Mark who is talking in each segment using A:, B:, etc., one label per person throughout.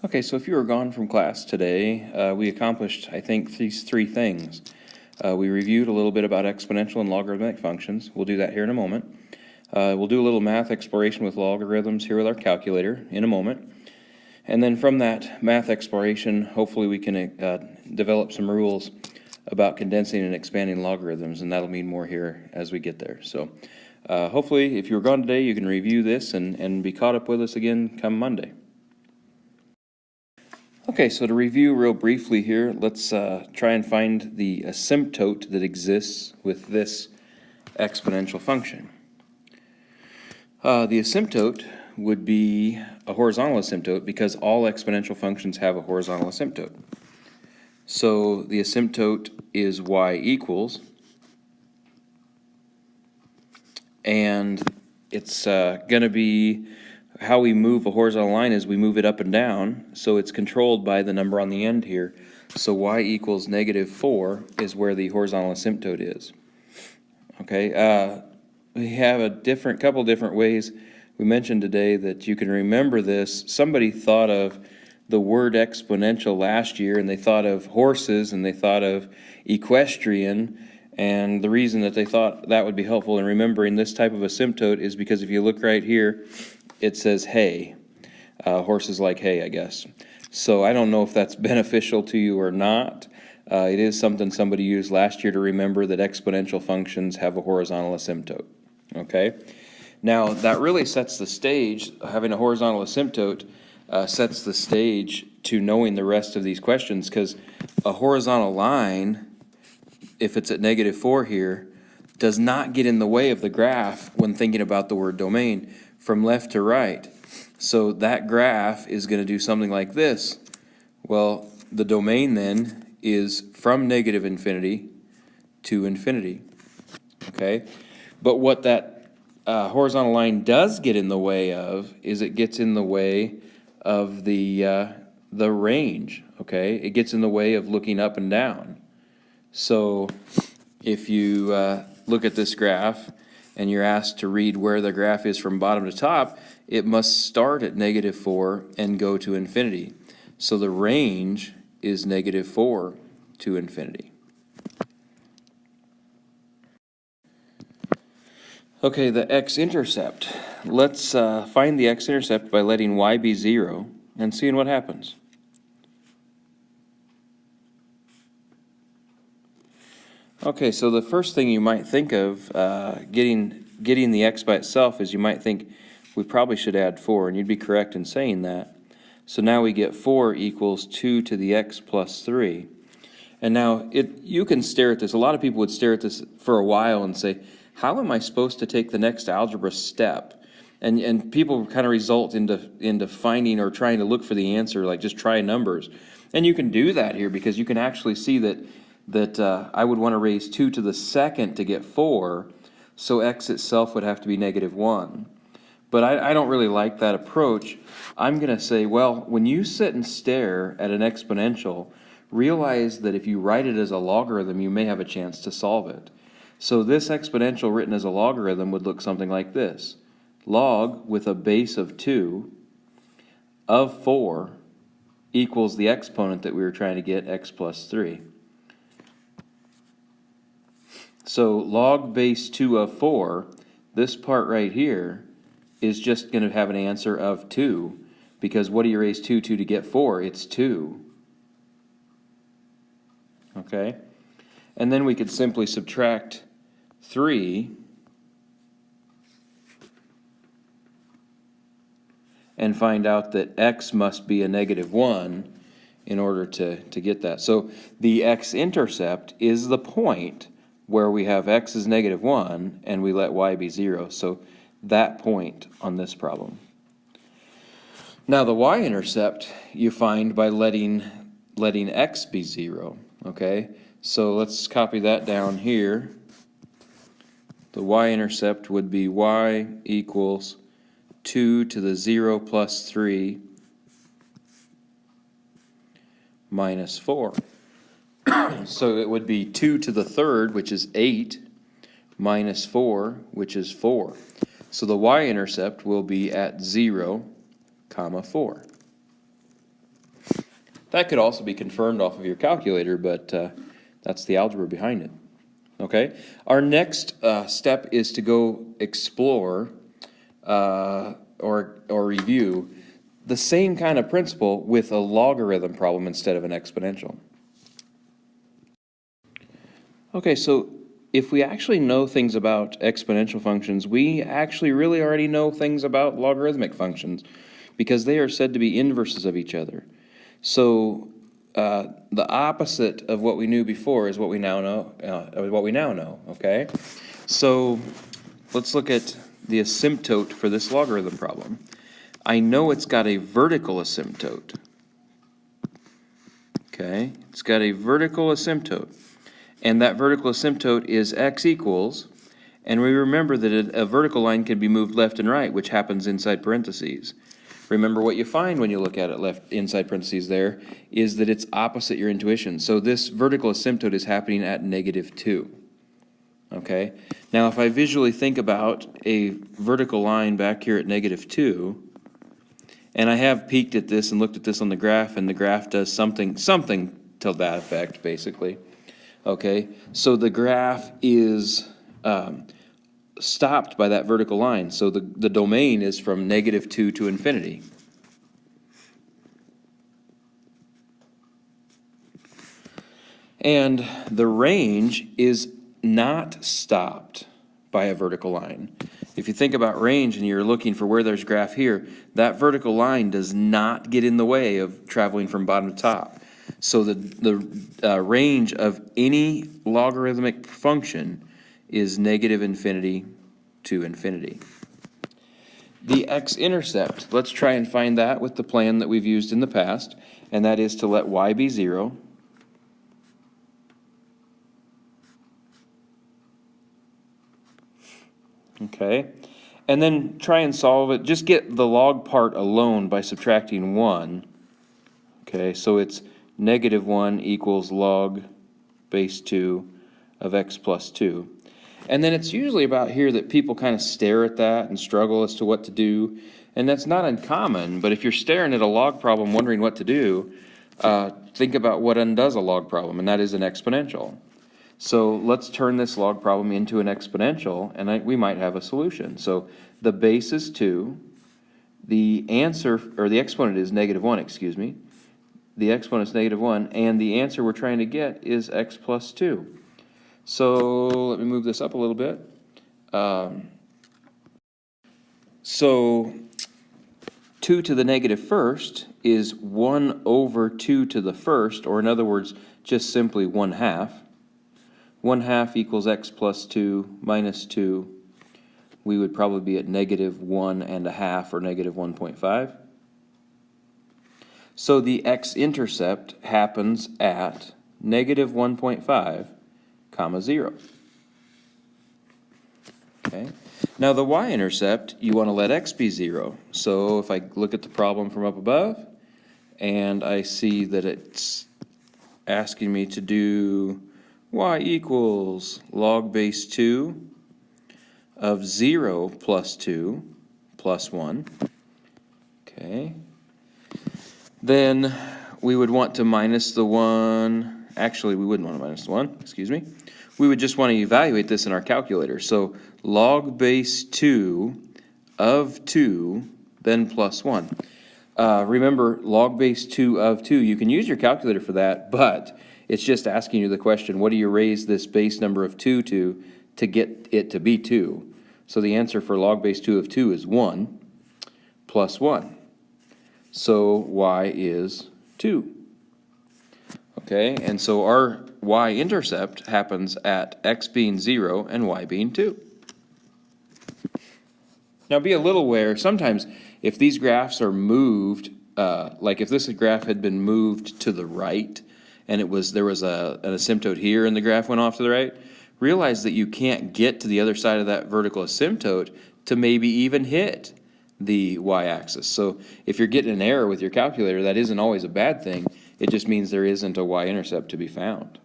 A: Okay, so if you were gone from class today, we accomplished, I think, these three things. We reviewed a little bit about exponential and logarithmic functions. We'll do that here in a moment. We'll do a little math exploration with logarithms here with our calculator in a moment. And then from that math exploration, hopefully we can develop some rules about condensing and expanding logarithms, and that'll mean more here as we get there. So hopefully, if you were gone today, you can review this and be caught up with us again come Monday. Okay, so to review real briefly here, let's try and find the asymptote that exists with this exponential function. The asymptote would be a horizontal asymptote because all exponential functions have a horizontal asymptote. So the asymptote is y equals, and it's going to be how we move a horizontal line is we move it up and down, so it's controlled by the number on the end here. So y equals -4 is where the horizontal asymptote is. Okay, we have a couple different ways we mentioned today that you can remember this. Somebody thought of the word exponential last year, and they thought of horses, and they thought of equestrian, and the reason that they thought that would be helpful in remembering this type of asymptote is because if you look right here, it says hay. Horses like hay, I guess. So I don't know if that's beneficial to you or not. It is something somebody used last year to remember that exponential functions have a horizontal asymptote. Okay? Now, that really sets the stage. Having a horizontal asymptote sets the stage to knowing the rest of these questions, because a horizontal line, if it's at -4 here, does not get in the way of the graph when thinking about the word domain from left to right. So that graph is going to do something like this. Well, the domain then is from -infinity to infinity. Okay? But what that horizontal line does get in the way of is it gets in the way of the range. Okay? It gets in the way of looking up and down. So if you look at this graph and you're asked to read where the graph is from bottom to top, it must start at -4 and go to infinity. So the range is -4 to infinity. Okay, the x-intercept. Let's find the x-intercept by letting y be 0 and seeing what happens. Okay, so the first thing you might think of getting the x by itself is you might think we probably should add 4, and you'd be correct in saying that. So now we get 4 equals 2 to the x plus 3. And now you can stare at this. A lot of people would stare at this for a while and say, how am I supposed to take the next algebra step? And people kind of result into finding or trying to look for the answer, like just try numbers. And you can do that here because you can actually see that I would want to raise 2 to the second to get 4, so x itself would have to be -1. But I don't really like that approach. I'm going to say, well, when you sit and stare at an exponential, realize that if you write it as a logarithm, you may have a chance to solve it. So this exponential written as a logarithm would look something like this. Log with a base of 2 of 4 equals the exponent that we were trying to get, x plus 3. So log base 2 of 4, this part right here, is just going to have an answer of 2, because what do you raise 2 to get 4? It's 2. Okay? And then we could simply subtract 3 and find out that x must be a -1 in order to get that. So the x-intercept is the point where we have x is -1 and we let y be 0. So that point on this problem. Now the y-intercept you find by letting x be 0. Okay, so let's copy that down here. The y-intercept would be y equals 2 to the 0 plus 3 minus 4. So it would be 2 to the third, which is 8, minus 4, which is 4. So the y-intercept will be at 0, 4. That could also be confirmed off of your calculator, but that's the algebra behind it. Okay? Our next step is to go explore or review the same kind of principle with a logarithm problem instead of an exponential. Okay, so if we actually know things about exponential functions, we actually really already know things about logarithmic functions because they are said to be inverses of each other. So the opposite of what we knew before is what we now know, okay? So let's look at the asymptote for this logarithm problem. I know it's got a vertical asymptote. Okay, it's got a vertical asymptote. And that vertical asymptote is x equals, and we remember that a vertical line can be moved left and right, which happens inside parentheses. Remember what you find when you look at it left inside parentheses there is that it's opposite your intuition. So this vertical asymptote is happening at -2. Okay, now if I visually think about a vertical line back here at -2, and I have peeked at this and looked at this on the graph, and the graph does something to that effect, basically. Okay, so the graph is stopped by that vertical line. So the domain is from -2 to infinity. And the range is not stopped by a vertical line. If you think about range and you're looking for where there's graph here, that vertical line does not get in the way of traveling from bottom to top. So the range of any logarithmic function is -infinity to infinity. The x-intercept, let's try and find that with the plan that we've used in the past, and that is to let y be 0. Okay, and then try and solve it. Just get the log part alone by subtracting 1. Okay, so it's -1 equals log base 2 of x plus 2. And then it's usually about here that people kind of stare at that and struggle as to what to do. And that's not uncommon, but if you're staring at a log problem wondering what to do, think about what undoes a log problem, and that is an exponential. So let's turn this log problem into an exponential, and we might have a solution. So the base is 2. The answer, or the exponent is -1, excuse me. The exponent is -1, and the answer we're trying to get is x plus 2. So let me move this up a little bit. So 2 to the -1st is 1 over 2 to the 1st, or in other words, just simply 1/2. 1/2 equals x plus 2 minus 2. We would probably be at -1.5 or -1.5. So the x-intercept happens at -1.5, comma 0. Okay. Now the y-intercept, you want to let x be 0. So if I look at the problem from up above, and I see that it's asking me to do y equals log base 2 of 0 plus 2 plus 1. Okay. Then we would want to minus the 1. Actually, we wouldn't want to minus the 1, excuse me. We would just want to evaluate this in our calculator. So log base 2 of 2, then plus 1. Remember, log base 2 of 2, you can use your calculator for that, but it's just asking you the question, what do you raise this base number of 2 to get it to be 2? So the answer for log base 2 of 2 is 1 plus 1. So y is 2. Okay, and so our y-intercept happens at x being 0 and y being 2. Now be a little aware, sometimes if these graphs are moved, like if this graph had been moved to the right, and there was an asymptote here and the graph went off to the right, realize that you can't get to the other side of that vertical asymptote to maybe even hit the y-axis. So if you're getting an error with your calculator, that isn't always a bad thing. It just means there isn't a y-intercept to be found.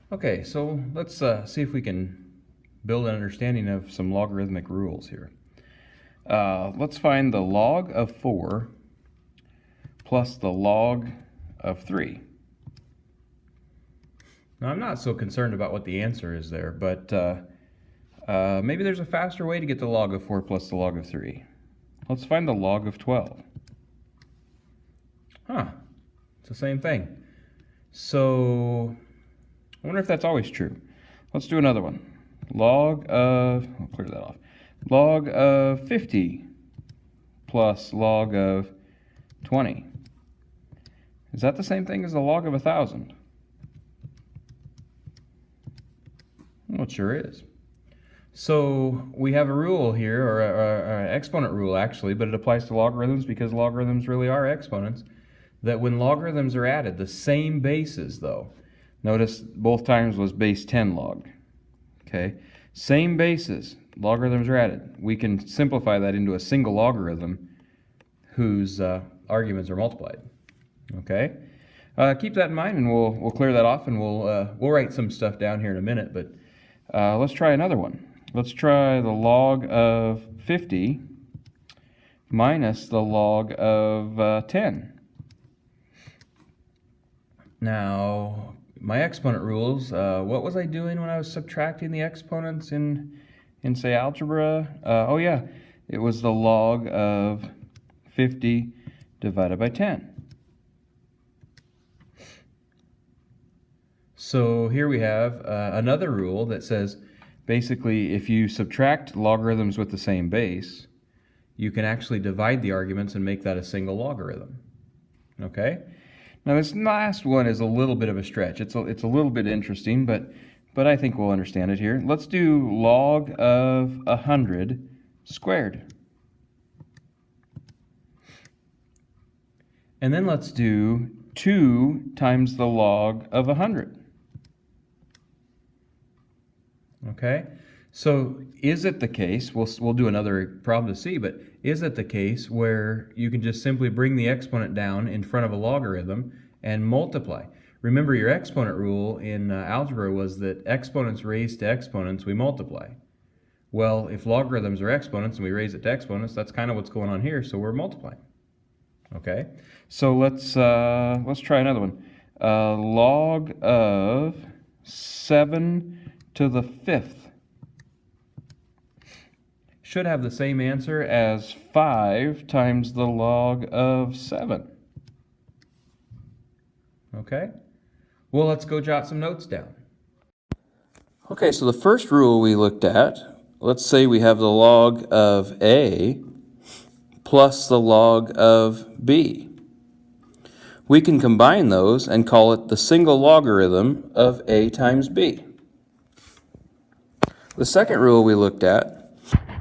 A: Okay, so let's see if we can build an understanding of some logarithmic rules here. Let's find the log of 4 plus the log of 3. Now, I'm not so concerned about what the answer is there, but maybe there's a faster way to get the log of 4 plus the log of 3. Let's find the log of 12. Huh, it's the same thing. So, I wonder if that's always true. Let's do another one. Log of, I'll clear that off. Log of 50 plus log of 20. Is that the same thing as the log of 1,000? Well, it sure is. So we have a rule here, or an exponent rule actually, but it applies to logarithms because logarithms really are exponents, that when logarithms are added, the same bases though, notice both times was base 10 log, okay? Same bases, logarithms are added. We can simplify that into a single logarithm whose arguments are multiplied, okay? Keep that in mind, and we'll clear that off, and we'll write some stuff down here in a minute, but let's try another one. Let's try the log of 50 minus the log of 10. Now, my exponent rules, what was I doing when I was subtracting the exponents in say, algebra? Oh yeah, it was the log of 50 divided by 10. So here we have another rule that says, basically, if you subtract logarithms with the same base, you can actually divide the arguments and make that a single logarithm. Okay? Now this last one is a little bit of a stretch. It's a little bit interesting, but I think we'll understand it here. Let's do log of 100 squared. And then let's do 2 times the log of 100. Okay, so is it the case, we'll do another problem to see, but is it the case where you can just simply bring the exponent down in front of a logarithm and multiply? Remember, your exponent rule in algebra was that exponents raised to exponents, we multiply. Well, if logarithms are exponents and we raise it to exponents, that's kind of what's going on here, so we're multiplying. Okay, so let's try another one. Log of 7 to the 5th should have the same answer as 5 times the log of 7. Okay? Well, let's go jot some notes down. Okay, so the first rule we looked at, let's say we have the log of A plus the log of B. We can combine those and call it the single logarithm of A times B. The second rule we looked at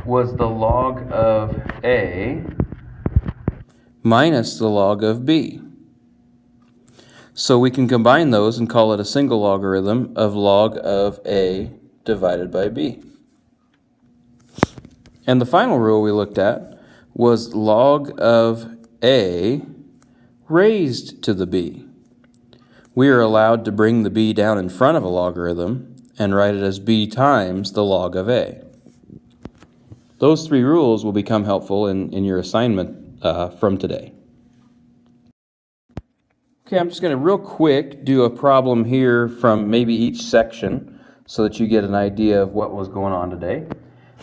A: was the log of A minus the log of B. So we can combine those and call it a single logarithm of log of A divided by B. And the final rule we looked at was log of A raised to the B. We are allowed to bring the B down in front of a logarithm and write it as B times the log of A. Those 3 rules will become helpful in your assignment from today. Okay, I'm just going to real quick do a problem here from maybe each section so that you get an idea of what was going on today.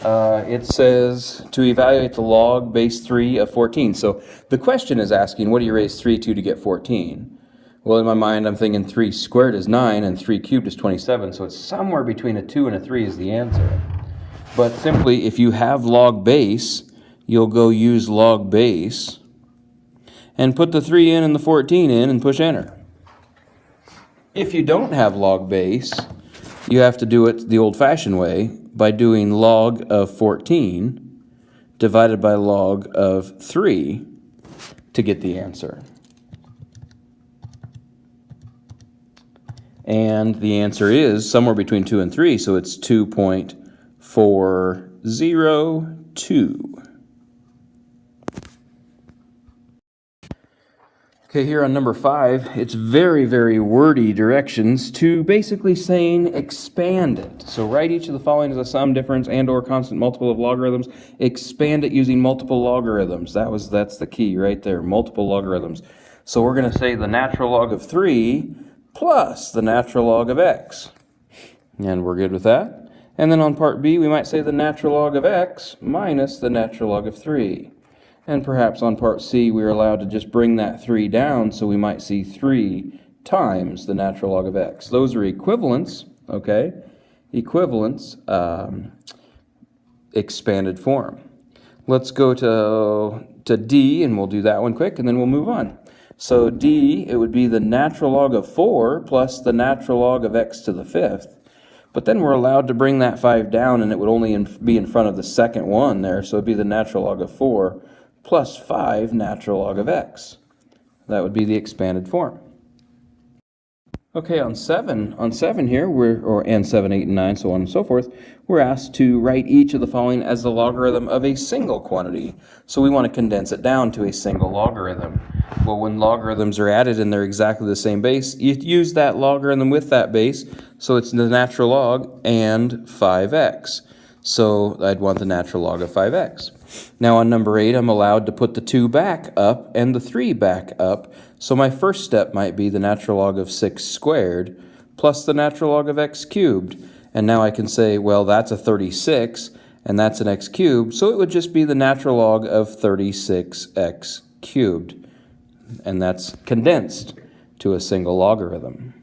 A: It says to evaluate the log base 3 of 14. So the question is asking, what do you raise 3 to get 14? Well, in my mind, I'm thinking 3 squared is 9 and 3 cubed is 27, so it's somewhere between a 2 and a 3 is the answer. But simply, if you have log base, you'll go use log base and put the 3 in and the 14 in and push enter. If you don't have log base, you have to do it the old-fashioned way by doing log of 14 divided by log of 3 to get the answer. And the answer is somewhere between 2 and 3, so it's 2.402. Okay, here on number 5, it's very, very wordy directions to basically saying expand it. So write each of the following as a sum, difference, and or constant multiple of logarithms. Expand it using multiple logarithms. That's the key right there, multiple logarithms. So we're going to say the natural log of 3 plus the natural log of x. And we're good with that. And then on part B, we might say the natural log of x minus the natural log of 3. And perhaps on part C, we're allowed to just bring that 3 down, so we might see 3 times the natural log of x. Those are equivalents, okay? Equivalents, expanded form. Let's go to D, and we'll do that one quick, and then we'll move on. So D, it would be the natural log of 4 plus the natural log of x to the 5th. But then we're allowed to bring that 5 down, and it would only be in front of the second one there, so it would be the natural log of 4 plus 5 natural log of x. That would be the expanded form. Okay, on 7 here, and 7, 8, and 9, so on and so forth, we're asked to write each of the following as the logarithm of a single quantity. So we want to condense it down to a single logarithm. Well, when logarithms are added and they're exactly the same base, you use that logarithm with that base, so it's the natural log and 5x. So I'd want the natural log of 5x. Now on number 8, I'm allowed to put the 2 back up and the 3 back up. So my first step might be the natural log of 6 squared plus the natural log of x cubed. And now I can say, well, that's a 36 and that's an x cubed. So it would just be the natural log of 36x cubed. And that's condensed to a single logarithm.